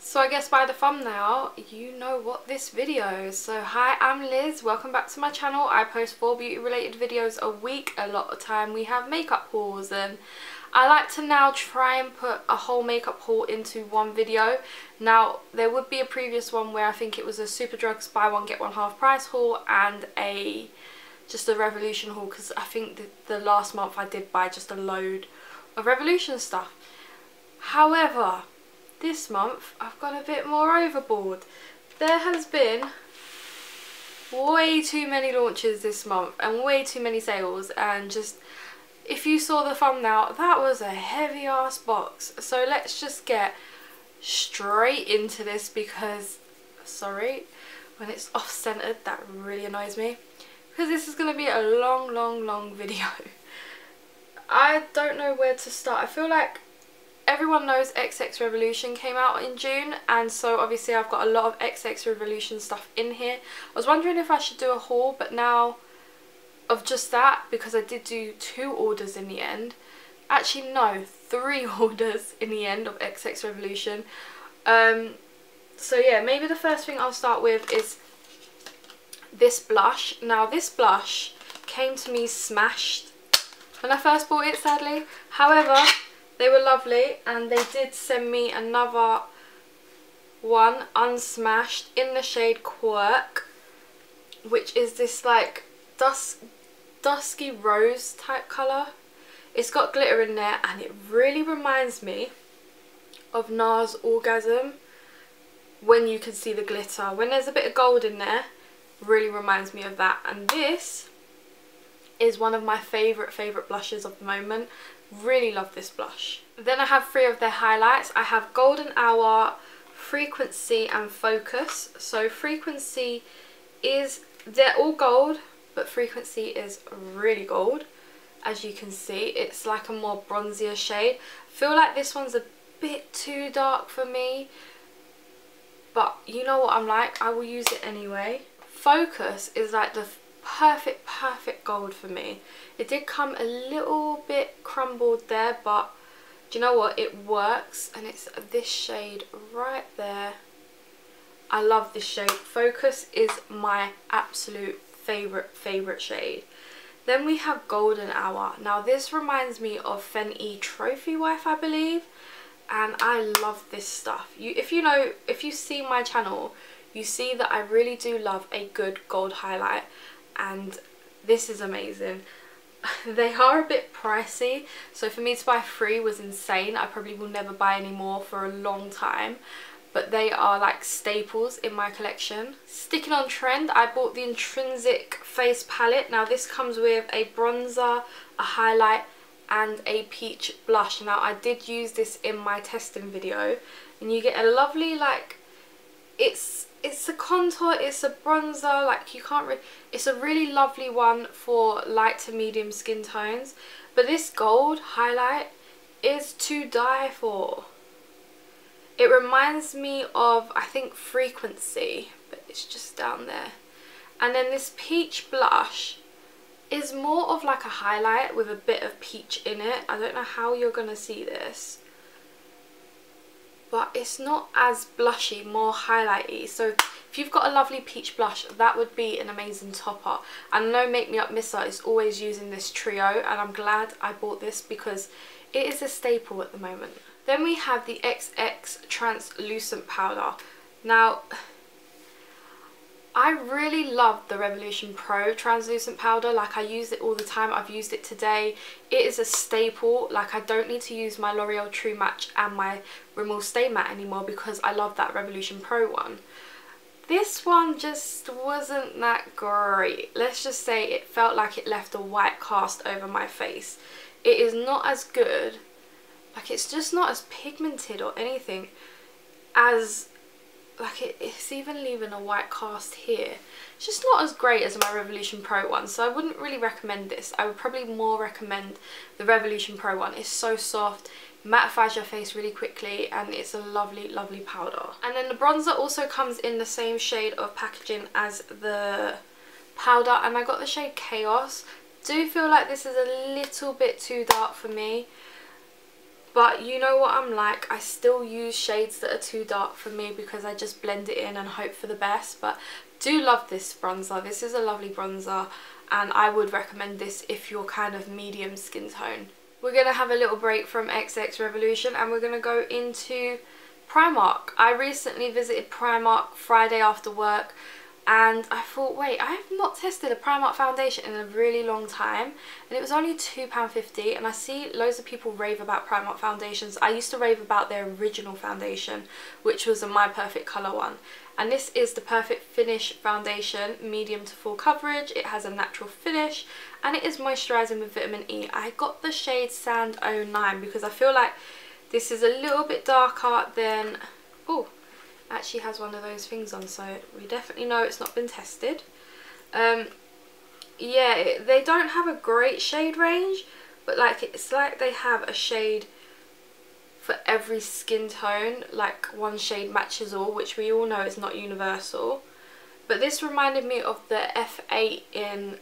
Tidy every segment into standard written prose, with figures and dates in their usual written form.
So I guess by the thumbnail, you know what this video is. So hi, I'm Liz, welcome back to my channel. I post 4 beauty related videos a week. A lot of time we have makeup hauls, and I like to now try and put a whole makeup haul into one video. Now there would be a previous one where I think it was a Superdrug's buy one get one half price haul and just a Revolution haul, because I think the last month I did buy just a load of Revolution stuff. However, this month I've gone a bit more overboard. There has been way too many launches this month and way too many sales, and just if you saw the thumbnail, that was a heavy ass box. So let's just get straight into this, because sorry when it's off centered, that really annoys me, because this is going to be a long video. I don't know where to start. I feel like everyone knows XX Revolution came out in June, and so obviously I've got a lot of XX Revolution stuff in here. I was wondering if I should do a haul, but now of just that, because I did do 2 orders in the end. Actually no, 3 orders in the end of XX Revolution. So yeah, maybe the first thing I'll start with is this blush. Now this blush came to me smashed when I first bought it, sadly. However, they were lovely, and they did send me another one unsmashed in the shade Quirk, which is this like dusky rose type colour. It's got glitter in there, and it really reminds me of NARS Orgasm when you can see the glitter. When there's a bit of gold in there, really reminds me of that. And this is one of my favourite blushes of the moment. Really love this blush. Then I have 3 of their highlights. I have Golden Hour, Frequency and Focus. So Frequency is, they're all gold, but Frequency is really gold. As you can see, it's like a more bronzier shade. I feel like this one's a bit too dark for me, but you know what I'm like, I will use it anyway. Focus is like the perfect gold for me. It did come a little bit crumbled there, but do you know what, it works, and it's this shade right there. I love this shade. Focus is my absolute favorite shade. Then we have Golden Hour. Now this reminds me of Fenty Trophy Wife, I believe, and I love this stuff. If you see my channel, you see that I really do love a good gold highlight, and this is amazing. They are a bit pricey, so for me to buy 3 was insane. I probably will never buy any more for a long time, but they are like staples in my collection. Sticking on trend, I bought the Intrinsic face palette. Now this comes with a bronzer, a highlight and a peach blush. Now I did use this in my testing video, and you get a lovely, like, it's a contour, it's a bronzer, like you can't really, it's a really lovely one for light to medium skin tones. But this gold highlight is to die for. It reminds me of, I think, Frequency, but it's just down there. And then this peach blush is more of like a highlight with a bit of peach in it. I don't know how you're gonna see this, but it's not as blushy, more highlighty. So if you've got a lovely peach blush, that would be an amazing topper. And I know Make Me Up Missa is always using this trio, and I'm glad I bought this because it is a staple at the moment. Then we have the XX Translucent Powder. Now, I really love the Revolution Pro Translucent Powder. Like, I use it all the time. I've used it today. It is a staple. Like, I don't need to use my L'Oreal True Match and my Rimmel Stay Matte anymore because I love that Revolution Pro one. This one just wasn't that great. Let's just say it felt like it left a white cast over my face. It is not as good. Like, it's just not as pigmented or anything as, like, it's even leaving a white cast here. It's just not as great as my Revolution Pro one, so I wouldn't really recommend this. I would probably more recommend the Revolution Pro one. It's so soft, mattifies your face really quickly, and it's a lovely powder. And then the bronzer also comes in the same shade of packaging as the powder, and I got the shade Chaos. Do feel like this is a little bit too dark for me. But you know what I'm like, I still use shades that are too dark for me because I just blend it in and hope for the best. But do love this bronzer. This is a lovely bronzer and I would recommend this if you're kind of medium skin tone. We're going to have a little break from XX Revolution and we're going to go into Primark. I recently visited Primark Friday after work and I thought, wait, I have not tested a Primark foundation in a really long time, and it was only £2.50, and I see loads of people rave about Primark foundations. I used to rave about their original foundation, which was a My Perfect Colour one, and this is the Perfect Finish foundation, medium to full coverage. It has a natural finish and it is moisturising with vitamin E. I got the shade Sand 09 because I feel like this is a little bit darker than, oh, actually has one of those things on, so we definitely know it's not been tested. Yeah, they don't have a great shade range, but like it's like they have a shade for every skin tone, like one shade matches all, which we all know is not universal. But this reminded me of the F8 in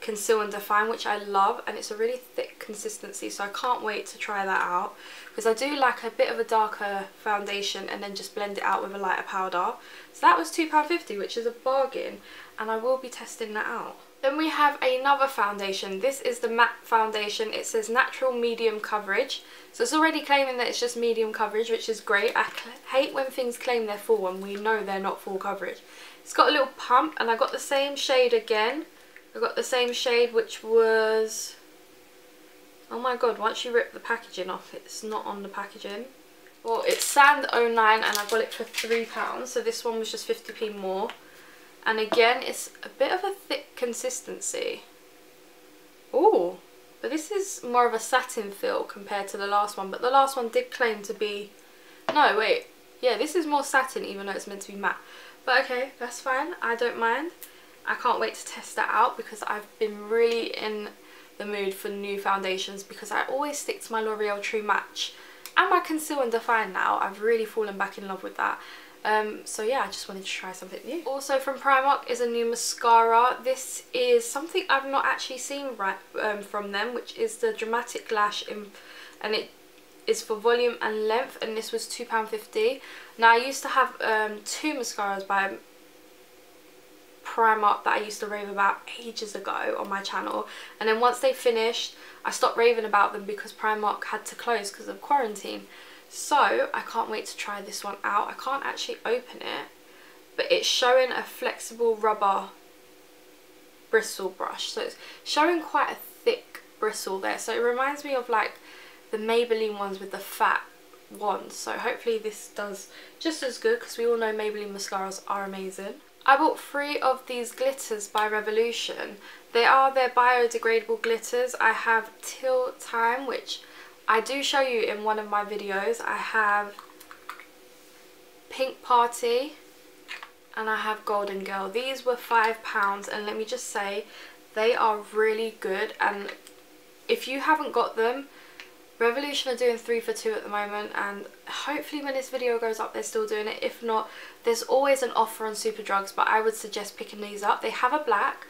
Conceal and Define, which I love, and it's a really thick consistency, so I can't wait to try that out because I do like a bit of a darker foundation and then just blend it out with a lighter powder. So that was £2.50, which is a bargain, and I will be testing that out. Then we have another foundation. This is the matte foundation. It says natural medium coverage, so it's already claiming that it's just medium coverage, which is great. I hate when things claim they're full and we know they're not full coverage. It's got a little pump, and I got the same shade again. I got the same shade, which was, oh my god, once you rip the packaging off, it's not on the packaging. Well, it's Sand 09 and I got it for £3, so this one was just 50p more. And again, it's a bit of a thick consistency. Oh, but this is more of a satin feel compared to the last one, but the last one did claim to be, no wait, yeah, this is more satin even though it's meant to be matte. But okay, that's fine, I don't mind. I can't wait to test that out because I've been really in the mood for new foundations because I always stick to my L'Oreal True Match and my Conceal and Define now. I've really fallen back in love with that. So yeah, I just wanted to try something new. Also from Primark is a new mascara. This is something I've not actually seen from them, which is the Dramatic Lash, and it is for volume and length, and this was £2.50. Now I used to have two mascaras by Primark that I used to rave about ages ago on my channel, and then once they finished I stopped raving about them because Primark had to close because of quarantine. So I can't wait to try this one out. I can't actually open it, but it's showing a flexible rubber bristle brush, so it's showing quite a thick bristle there, so it reminds me of like the Maybelline ones with the fat wands. So hopefully this does just as good because we all know Maybelline mascaras are amazing. I bought 3 of these glitters by Revolution. They are their biodegradable glitters. I have Till Time, which I do show you in one of my videos. I have Pink Party and I have Golden Girl. These were £5, and let me just say they are really good, and if you haven't got them, Revolution are doing 3 for 2 at the moment, and hopefully when this video goes up they're still doing it. If not, there's always an offer on Superdrugs, but I would suggest picking these up. They have a black,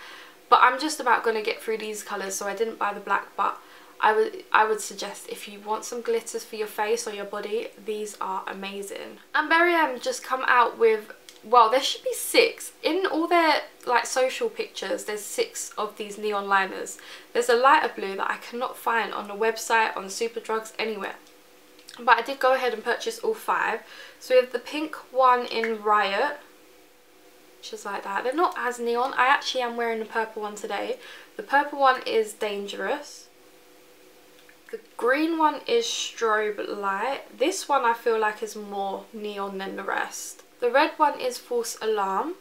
but I'm just about going to get through these colours, so I didn't buy the black, but I would suggest if you want some glitters for your face or your body, these are amazing. And Berry M just come out with, well, there should be 6 in all their like social pictures. There's 6 of these neon liners. There's a lighter blue that I cannot find on the website, on Superdrugs, anywhere, but I did go ahead and purchase all 5. So we have the pink one in Riot, which is like that. They're not as neon. I actually am wearing the purple one today. The purple one is Dangerous. The green one is Strobe Light. This one I feel like is more neon than the rest. The red one is False Alarm,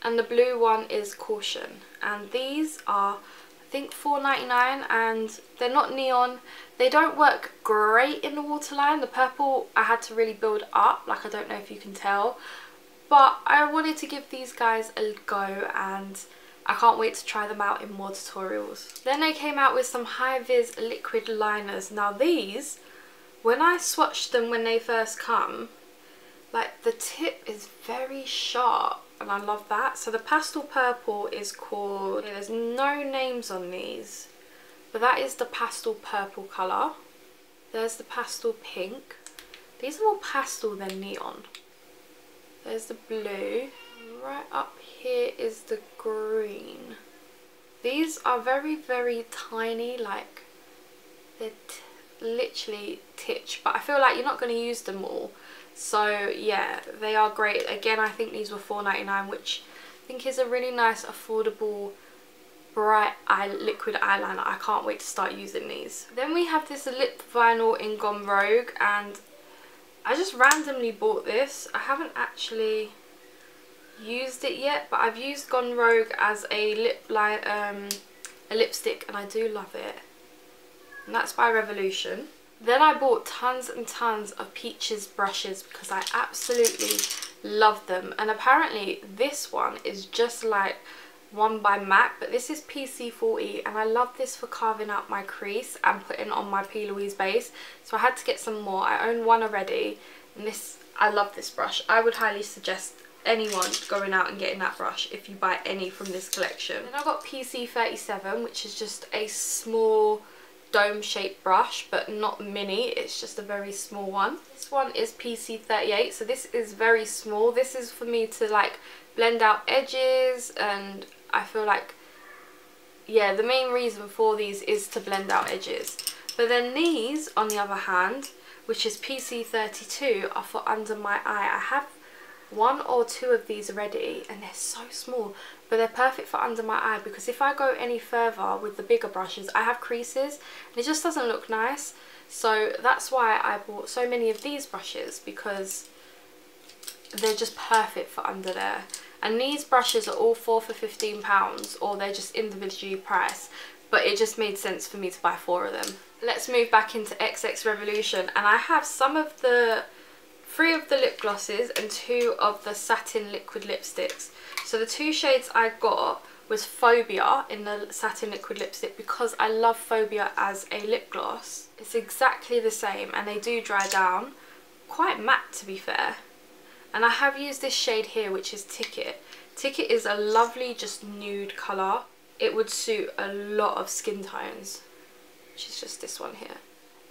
and the blue one is Caution. And these are, I think, £4.99, and they're not neon. They don't work great in the waterline. The purple I had to really build up, like I don't know if you can tell. But I wanted to give these guys a go, and I can't wait to try them out in more tutorials. Then they came out with some High Vis liquid liners. Now these, when I swatched them when they first come, like the tip is very sharp, and I love that. So the pastel purple is called, there's no names on these, but that is the pastel purple colour. There's the pastel pink. These are more pastel than neon. There's the blue. Right up here is the green. These are very, very tiny, like they're literally titch, but I feel like you're not going to use them all. So yeah, they are great. Again, I think these were $4.99, which I think is a really nice, affordable, bright liquid eyeliner. I can't wait to start using these. Then we have this lip vinyl in Gone Rogue, and I just randomly bought this. I haven't actually used it yet, but I've used Gone Rogue as a lipstick, and I do love it. And that's by Revolution. Then I bought tons and tons of Peaches brushes because I absolutely love them. And apparently this one is just like one by MAC, but this is PC40, and I love this for carving out my crease and putting on my P. Louise base. So I had to get some more. I own one already, and this, I love this brush. I would highly suggest anyone going out and getting that brush if you buy any from this collection. Then I got PC37, which is just a small dome shaped brush, but not mini, it's just a very small one. This one is PC38, so this is very small. This is for me to like blend out edges, and I feel like, yeah, the main reason for these is to blend out edges. But then these, on the other hand, which is PC32, are for under my eye. I have one or two of these already, and they're so small, but they're perfect for under my eye, because if I go any further with the bigger brushes, I have creases and it just doesn't look nice. So that's why I bought so many of these brushes, because they're just perfect for under there. And these brushes are all 4 for £15, or they're just individually priced, but it just made sense for me to buy 4 of them. Let's move back into XX Revolution, and I have some of the 3 of the lip glosses and 2 of the satin liquid lipsticks. So the 2 shades I got was Phobia in the satin liquid lipstick, because I love Phobia as a lip gloss. It's exactly the same, and they do dry down quite matte, to be fair. And I have used this shade here, which is Ticket. Ticket is a lovely, just nude colour. It would suit a lot of skin tones, which is just this one here.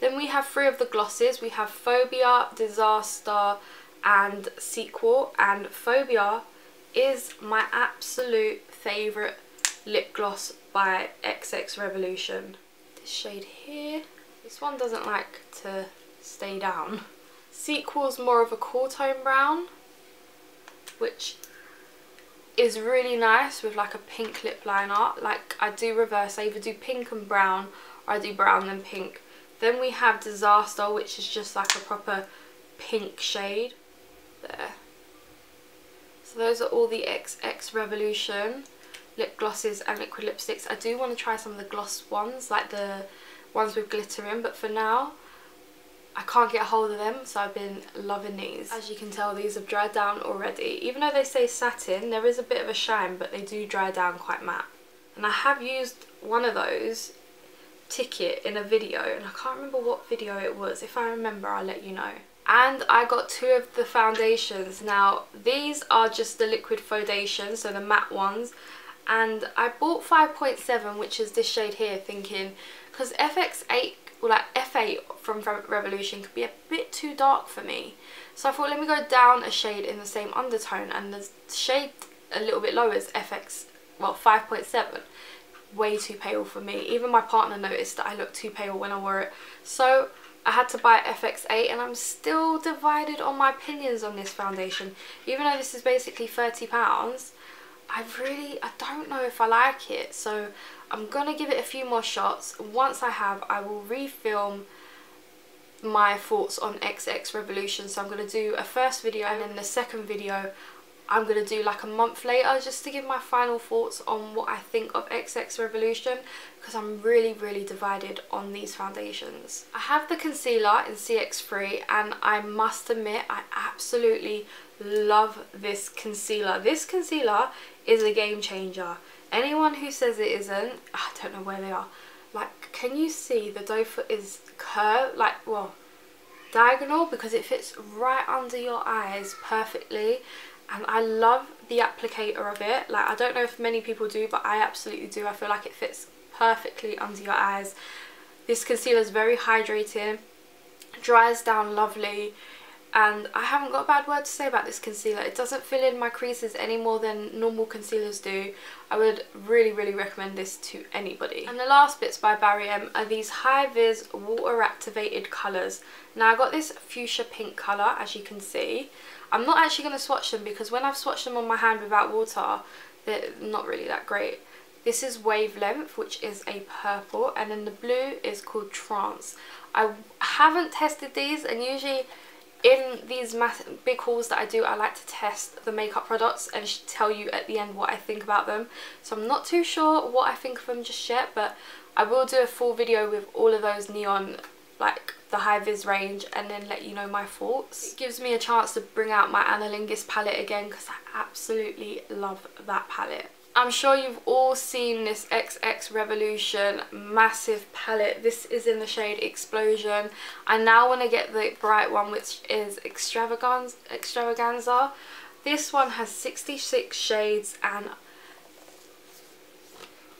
Then we have 3 of the glosses. We have Phobia, Disaster and Sequel. And Phobia is my absolute favourite lip gloss by XX Revolution. This shade here. This one doesn't like to stay down. Sequel's more of a cool tone brown, which is really nice with like a pink lip liner. Like I do reverse, I either do pink and brown, or I do brown and pink. Then we have Disaster, which is just like a proper pink shade. There. So those are all the XX Revolution lip glosses and liquid lipsticks. I do want to try some of the gloss ones, like the ones with glitter in, but for now I can't get a hold of them, so I've been loving these. As you can tell, these have dried down already. Even though they say satin, there is a bit of a shine, but they do dry down quite matte. And I have used one of those, Ticket, in a video, and I can't remember what video it was. If I remember, I'll let you know. And I got 2 of the foundations. Now these are just the liquid foundation, so the matte ones, and I bought 5.7, which is this shade here, thinking because FX8, well, like F8 from Revolution could be a bit too dark for me, so I thought let me go down a shade in the same undertone, and the shade a little bit lower is FX, well, 5.7. Way too pale for me. Even my partner noticed that I looked too pale when I wore it, so I had to buy FX8, and I'm still divided on my opinions on this foundation. Even though this is basically £30, I don't know if I like it, so I'm gonna give it a few more shots. Once I have, I will refilm my thoughts on XX Revolution. So I'm gonna do a first video, and then the second video I'm going to do like a month later, just to give my final thoughts on what I think of XX Revolution, because I'm really, really divided on these foundations. I have the concealer in CX3, and I must admit I absolutely love this concealer. This concealer is a game changer. Anyone who says it isn't, I don't know where they are. Like, can you see the doe foot is curved, like, well, diagonal, because it fits right under your eyes perfectly. And I love the applicator of it. Like, I don't know if many people do, but I absolutely do. I feel like it fits perfectly under your eyes. This concealer is very hydrating. dries down lovely, and I haven't got a bad word to say about this concealer. It doesn't fill in my creases any more than normal concealers do. I would really recommend this to anybody. And the last bits by Barry M are these high vis water activated colours. Now I got this fuchsia pink colour, as you can see. I'm not actually going to swatch them because when I've swatched them on my hand without water, they're not really that great. This is Wavelength, which is a purple, and then the blue is called Trance. I haven't tested these, and usually in these big hauls that I do, I like to test the makeup products and tell you at the end what I think about them. So I'm not too sure what I think of them just yet, but I will do a full video with all of those neon, like the high vis range, and then let you know my thoughts. It gives me a chance to bring out my Anna Lingus palette again because I absolutely love that palette. I'm sure you've all seen this XX Revolution massive palette. This is in the shade Explosion. I now want to get the bright one, which is Extravaganza. This one has 66 shades and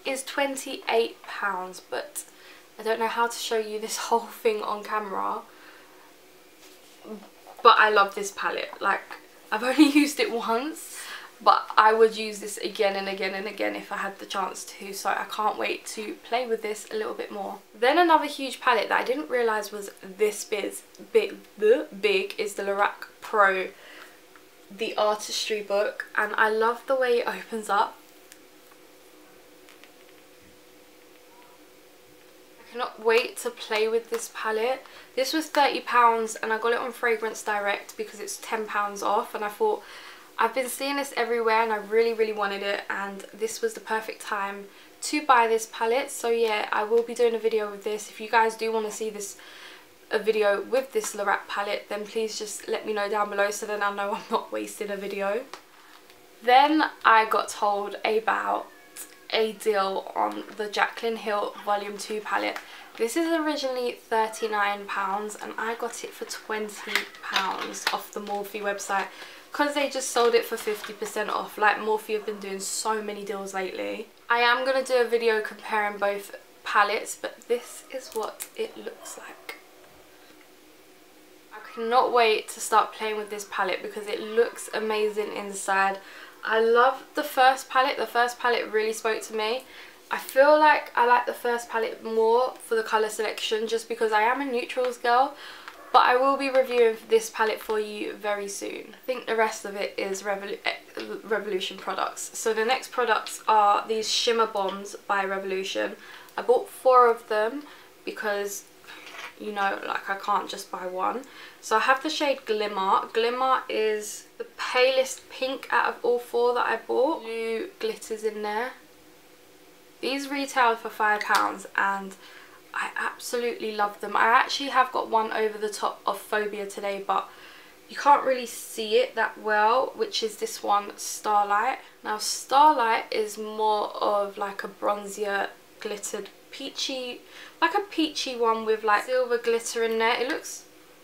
is £28, but I don't know how to show you this whole thing on camera. But I love this palette. Like, I've only used it once, but I would use this again and again and again if I had the chance to, so I can't wait to play with this a little bit more. Then another huge palette that I didn't realise was this big is the Lorac Pro, the Artistry book, and I love the way it opens up. I cannot wait to play with this palette. This was £30 and I got it on Fragrance Direct because it's £10 off, and I thought, I've been seeing this everywhere and I really wanted it, and this was the perfect time to buy this palette. So yeah, I will be doing a video with this. If you guys do want to see a video with this Lorac palette, then please just let me know down below so then I know I'm not wasting a video. Then I got told about a deal on the Jaclyn Hill Volume 2 palette. This is originally £39 and I got it for £20 off the Morphe website, because they just sold it for 50% off. Like, Morphe have been doing so many deals lately. I am going to do a video comparing both palettes, but this is what it looks like. I cannot wait to start playing with this palette because it looks amazing inside. I love the first palette. The first palette really spoke to me. I feel like I like the first palette more for the colour selection, just because I am a neutrals girl. But I will be reviewing this palette for you very soon. I think the rest of it is Revolution products. So the next products are these Shimmer Bombs by Revolution. I bought 4 of them because, you know, like, I can't just buy one. So I have the shade Glimmer. Glimmer is the palest pink out of all 4 that I bought. Blue glitters in there. These retailed for £5 and I absolutely love them. I actually have got one over the top of Phobia today, but you can't really see it that well, which is this one, Starlight. Now Starlight is more of like a bronzier glittered peachy, like a peachy one with like silver glitter in there. It looks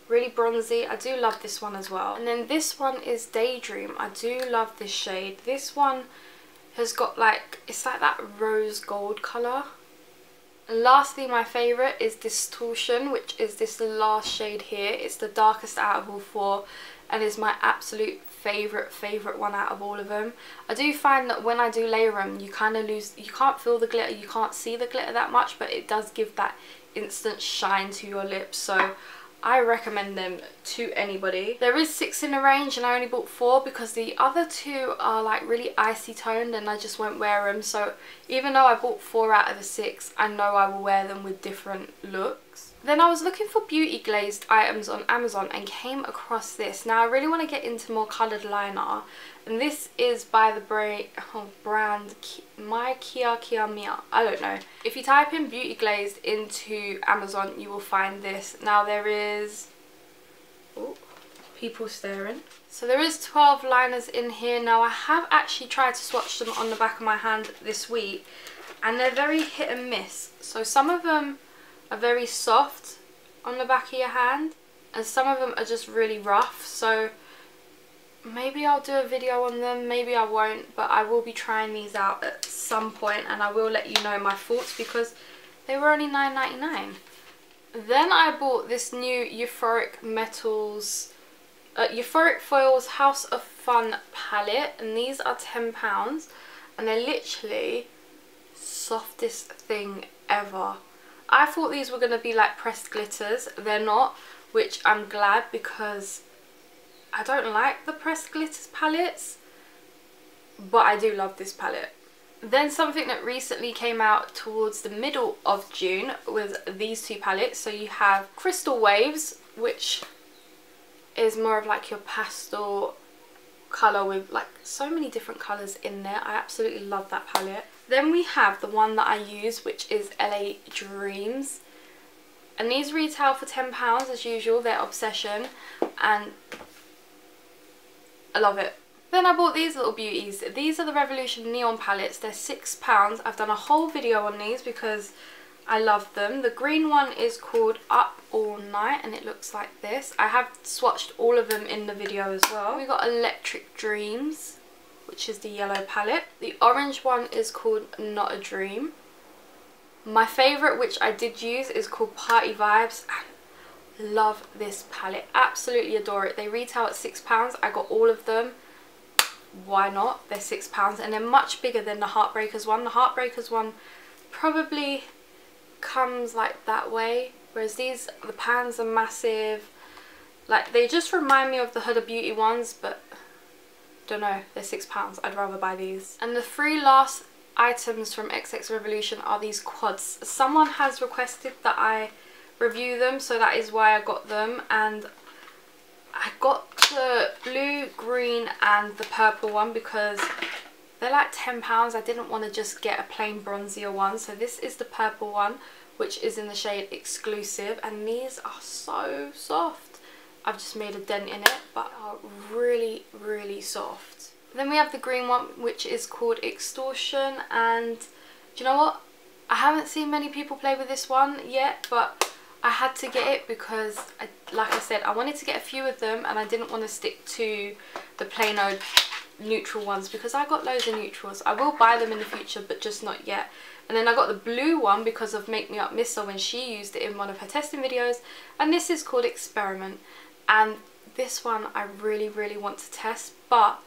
really bronzy. I do love this one as well. And then this one is Daydream. I do love this shade. This one has got like, it's like that rose gold colour. And lastly, my favourite is Distortion, which is this last shade here. It's the darkest out of all 4 and is my absolute favourite one out of all of them. I do find that when I do layer them, you kind of lose, you can't feel the glitter, you can't see the glitter that much, but it does give that instant shine to your lips. So I recommend them to anybody. There is 6 in the range and I only bought 4 because the other 2 are like really icy toned and I just won't wear them. So even though I bought 4 out of the 6, I know I will wear them with different looks. Then I was looking for beauty glazed items on Amazon and came across this. Now I really want to get into more coloured liner, and this is by the brand My Kia Mia. I don't know. If you type in beauty glazed into Amazon, you will find this. Now there is, oh, people staring. So there is 12 liners in here. Now I have actually tried to swatch them on the back of my hand this week and they're very hit and miss. So some of them are very soft on the back of your hand and some of them are just really rough. So maybe I'll do a video on them, maybe I won't, but I will be trying these out at some point and I will let you know my thoughts because they were only £9.99. Then I bought this new Euphoric Metals, Euphoric Foils House of Fun palette, and these are £10, and they're literally softest thing ever. I thought these were going to be like pressed glitters. They're not, which I'm glad, because I don't like the pressed glitters palettes, but I do love this palette. Then something that recently came out towards the middle of June was these two palettes. So you have Crystal Waves, which is more of like your pastel colour with like so many different colours in there. I absolutely love that palette. Then we have the one that I use, which is LA Dreams, and these retail for £10 as usual. They're Obsession, and I love it. Then I bought these little beauties. These are the Revolution Neon palettes. They're £6. I've done a whole video on these because I love them. The green one is called Up All Night, and it looks like this. I have swatched all of them in the video as well. We got Electric Dreams, which is the yellow palette. The orange one is called Not a Dream. My favourite, which I did use, is called Party Vibes, and love this palette. Absolutely adore it. They retail at £6. I got all of them. Why not? They're £6, and they're much bigger than the Heartbreakers one. The Heartbreakers one probably comes like that way, whereas these, the pans are massive. Like, they just remind me of the Huda Beauty ones, but don't know, they're £6. I'd rather buy these. And the three last items from XX Revolution are these quads. Someone has requested that I review them, so that is why I got them. And I got the blue, green and the purple one because they're like £10. I didn't want to just get a plain bronzier one, so this is the purple one, which is in the shade Exclusive, and these are so soft. I've just made a dent in it, but are really, really soft. Then we have the green one, which is called Extortion, and do you know what? I haven't seen many people play with this one yet, but I had to get it because, like I said, I wanted to get a few of them, and I didn't want to stick to the plain old neutral ones because I got loads of neutrals. I will buy them in the future, but just not yet. And then I got the blue one because of Make Me Up Missa when she used it in one of her testing videos, and this is called Experiment. And this one I really, really want to test, but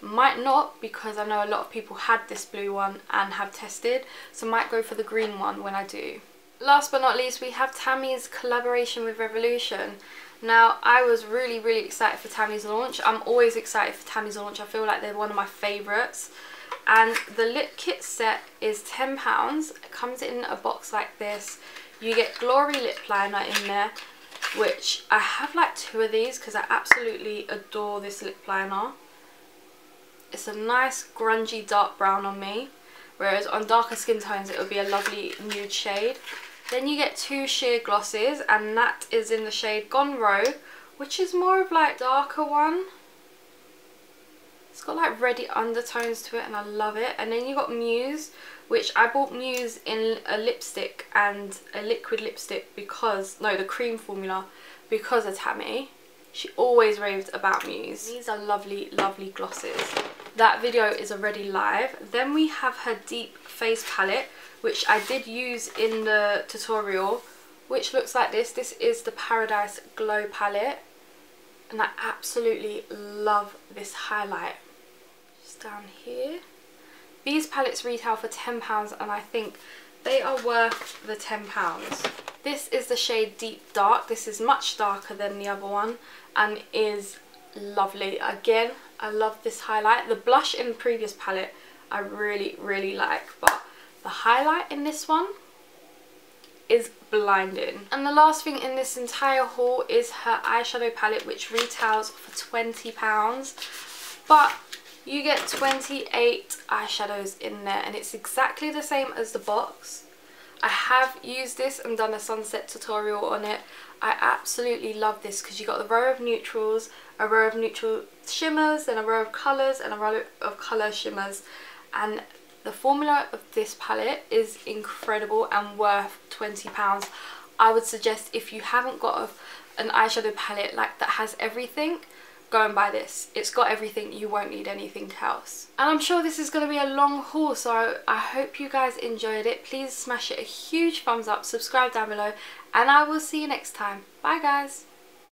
might not, because I know a lot of people had this blue one and have tested, so might go for the green one when I do. Last but not least, we have Tammy's collaboration with Revolution. Now, I was really, really excited for Tammy's launch. I'm always excited for Tammy's launch. I feel like they're one of my favourites. And the lip kit set is £10. It comes in a box like this. You get Glory lip liner in there, which I have like 2 of these because I absolutely adore this lip liner. It's a nice grungy dark brown on me, whereas on darker skin tones it would be a lovely nude shade. Then you get 2 sheer glosses, and that is in the shade Gone Row, which is more of like darker one. It's got like reddy undertones to it and I love it. And then you got Muse, which I bought Muse in a lipstick and a liquid lipstick because, no, the cream formula, because of Tammy. She always raved about Muse. These are lovely, lovely glosses. That video is already live. Then we have her Deep Face palette, which I did use in the tutorial, which looks like this. This is the Paradise Glow palette, and I absolutely love this highlight. Just down here. These palettes retail for £10, and I think they are worth the £10. This is the shade Deep Dark. This is much darker than the other one and is lovely. Again, I love this highlight. The blush in the previous palette I really, really like, but the highlight in this one is blinding. And the last thing in this entire haul is her eyeshadow palette, which retails for £20, but you get 28 eyeshadows in there, and it's exactly the same as the box. I have used this and done a sunset tutorial on it. I absolutely love this because you got the row of neutrals, a row of neutral shimmers, then a row of colours and a row of colour shimmers, and the formula of this palette is incredible and worth £20. I would suggest, if you haven't got an eyeshadow palette like that has everything, go and buy this. It's got everything, you won't need anything else. And I'm sure this is going to be a long haul, so I hope you guys enjoyed it. Please smash it a huge thumbs up, subscribe down below, and I will see you next time. Bye guys.